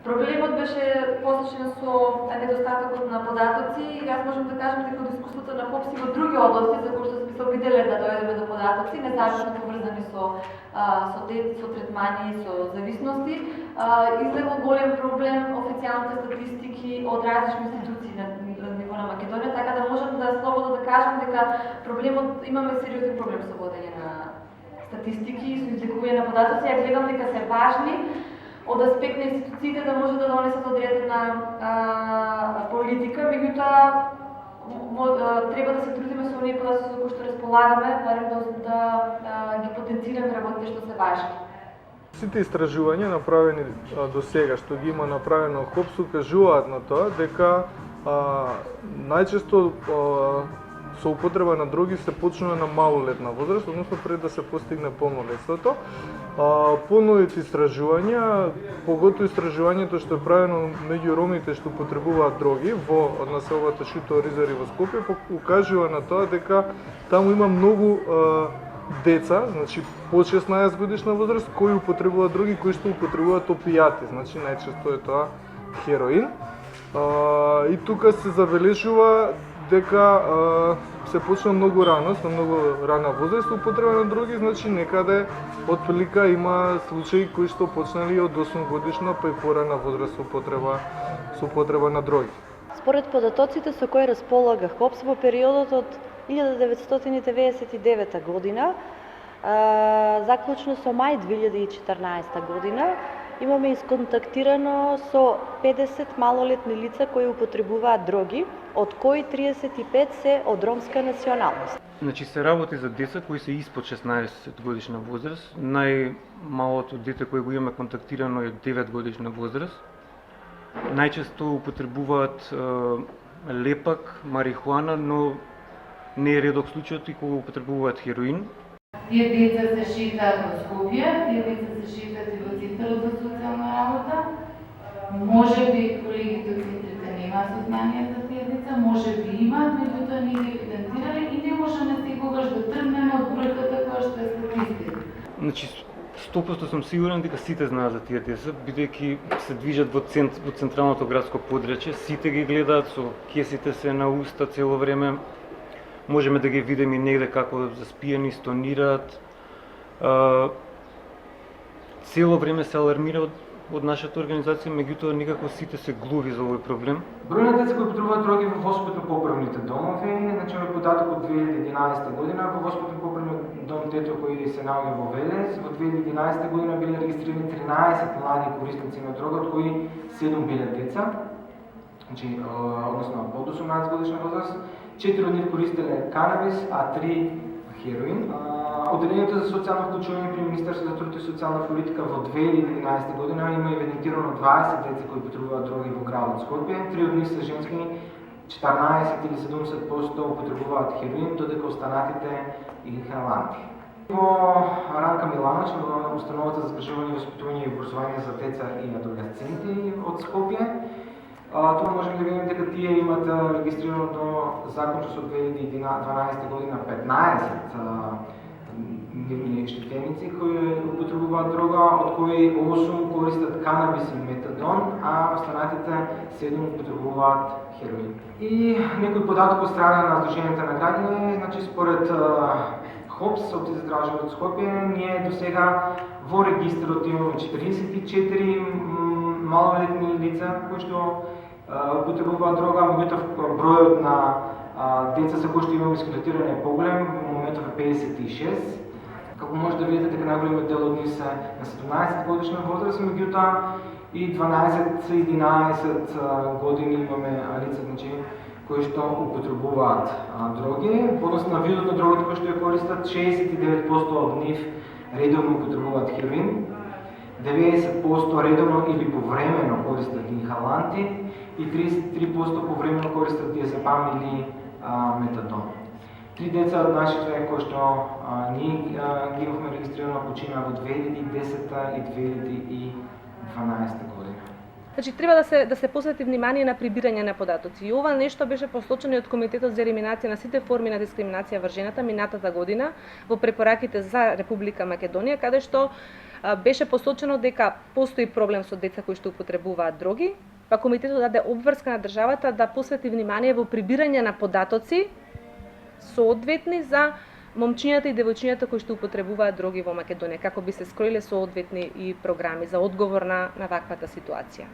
Проблемот беше посочен со недостатокот на податоци и јас можам да кажам дека од искуството на ХОПС и во други области за кои што сме се обиделе да дојдеме до податоци, независно поврзани со третмани и со зависности, излегло голем проблем официјалните статистики од различни институции на ниво на Македонија, така да можам да слободно да кажам дека имаме сериозен проблем со водење на статистики и со извлекување на податоци. Ја гледам дека се важни од аспект на институциите да може да донесат одредена политика, меѓутоа треба да се трудиме со оние податоци со кои што располагаме, барем да ги потенцираме работите што се важни. Сите истражувања направени до сега, што ги има направено ХОПС, укажуваат на тоа дека најчесто со употреба на дроги се почнува на малолетна возраст, односно пред да се постигне полнолетството. По новите истражувања, поготово истражувањето што е правено меѓу ромите што употребуваат дроги во населбата Шуто Оризари во Скопје, укажува на тоа дека таму има многу деца, значи по 16 годишна возраст, кои употребуваат дроги, кои што употребуваат опијати, значи најчесто е тоа хероин. И тука се забележува дека се почна многу рано, со многу рана возраст употреба на дроги, значи некаде отприлика има случаи кои што почнали од 8 годишна па и порана возраст со употреба на дроги. Според податоците со кои располага ХОПС во периодот од 1999 година, заклучно со мај 2014 година, имаме исконтактирано со 50 малолетни лица кои употребуваат дроги, од кои 35 се од ромска националност. Значи се работи за деца кои се испод 16 годишна возраст. Најмалото дете кој го имаме контактирано е 9 годишна возраст. Најчесто употребуваат лепак, марихуана, но не е редок случајот и кога употребуваат хероин. Тие деца се шетаат во Скопје, тие деца се шетаат и во Центарот за социјална работа. Може би колегите од центрите немаат сознание за тие деца, може би имаат, меѓутоа не ги евидентирале и не може на секогаш да тргнеме од бројката која што е статистика. Значи 100% сум сигурен дека сите знаат за тие деца, бидејќи се движат во централното градско подрачје, сите ги гледаат, со кесите се на уста цело време. Можеме да ги видиме и негде како заспиени, стонираат. Цело време се алармира од нашата организација, меѓутоа никако сите се глуви за овој проблем. Број на деца кои употребуваат дроги во воспитно-поправните домови, значи овој податок од 2011 година во воспитно-поправниот дом Тето кој се наоѓа во Велес, во 2011 година биле регистрирани 13 млади корисници на дрога, од кои 7 биле деца, значи односно под 18 годишна возраст. 4 од нив користеле канабис, а 3 хероин. Одделението за социјално вклучување при Министерството за труд и социјална политика во 2011 година има евидентирано 20 деца кои употребуваат дроги во градот Скопје. 3 од нив се женски, 14 или 70% употребуваат хероин, додека останатите инхаланти. Во Ранка Миланович, во установата за згрижување, воспитување и образование за деца и адолесценти од Скопје, тоа можеме да видиме дека тие имат регистрирано до законче со 2012 година 15 нивни штетеници кои употребуваат дрога, од кои 8 користат канабис и метадон, а останатите 7 употребуваат хероин. И некој податок од страна на Сдруженијата на граѓани, значи според ХОПС од издржава од Скопје, ние до сега во регистарот имаме 44 малолетни лица кои што употребуваат дрога, меѓутоа бројот на деца за кои што имаме исконтактирано е поголем, во моментов е 56. Како може да видите, дека најголемиот дел од нив се на 17 годишна возраст, меѓутоа и 12-11 години имаме лица, значи, кои што употребуваат дроги. По однос на видот на дрогата кои што ја користат, 69% од нив редовно употребуваат хероин, 90% редовно или повремено користат инхаланти и 33% повремено користат диазепам или метадон. 3 деца од нашите кои што ние ги имавме регистрирано почина во 2010 и 2012 година. Значи треба да се посвети внимание на прибирање на податоци. И ова нешто беше посочено и од Комитетот за елиминација на сите форми на дискриминација врз жената минатата година во препораките за Република Македонија, каде што беше посочено дека постои проблем со деца кои што употребуваат дроги, па комитетот даде обврска на државата да посвети внимание во прибирање на податоци соодветни за момчињата и девојчињата кои што употребуваат дроги во Македонија, како би се скроиле соодветни и програми за одговор на ваквата ситуација.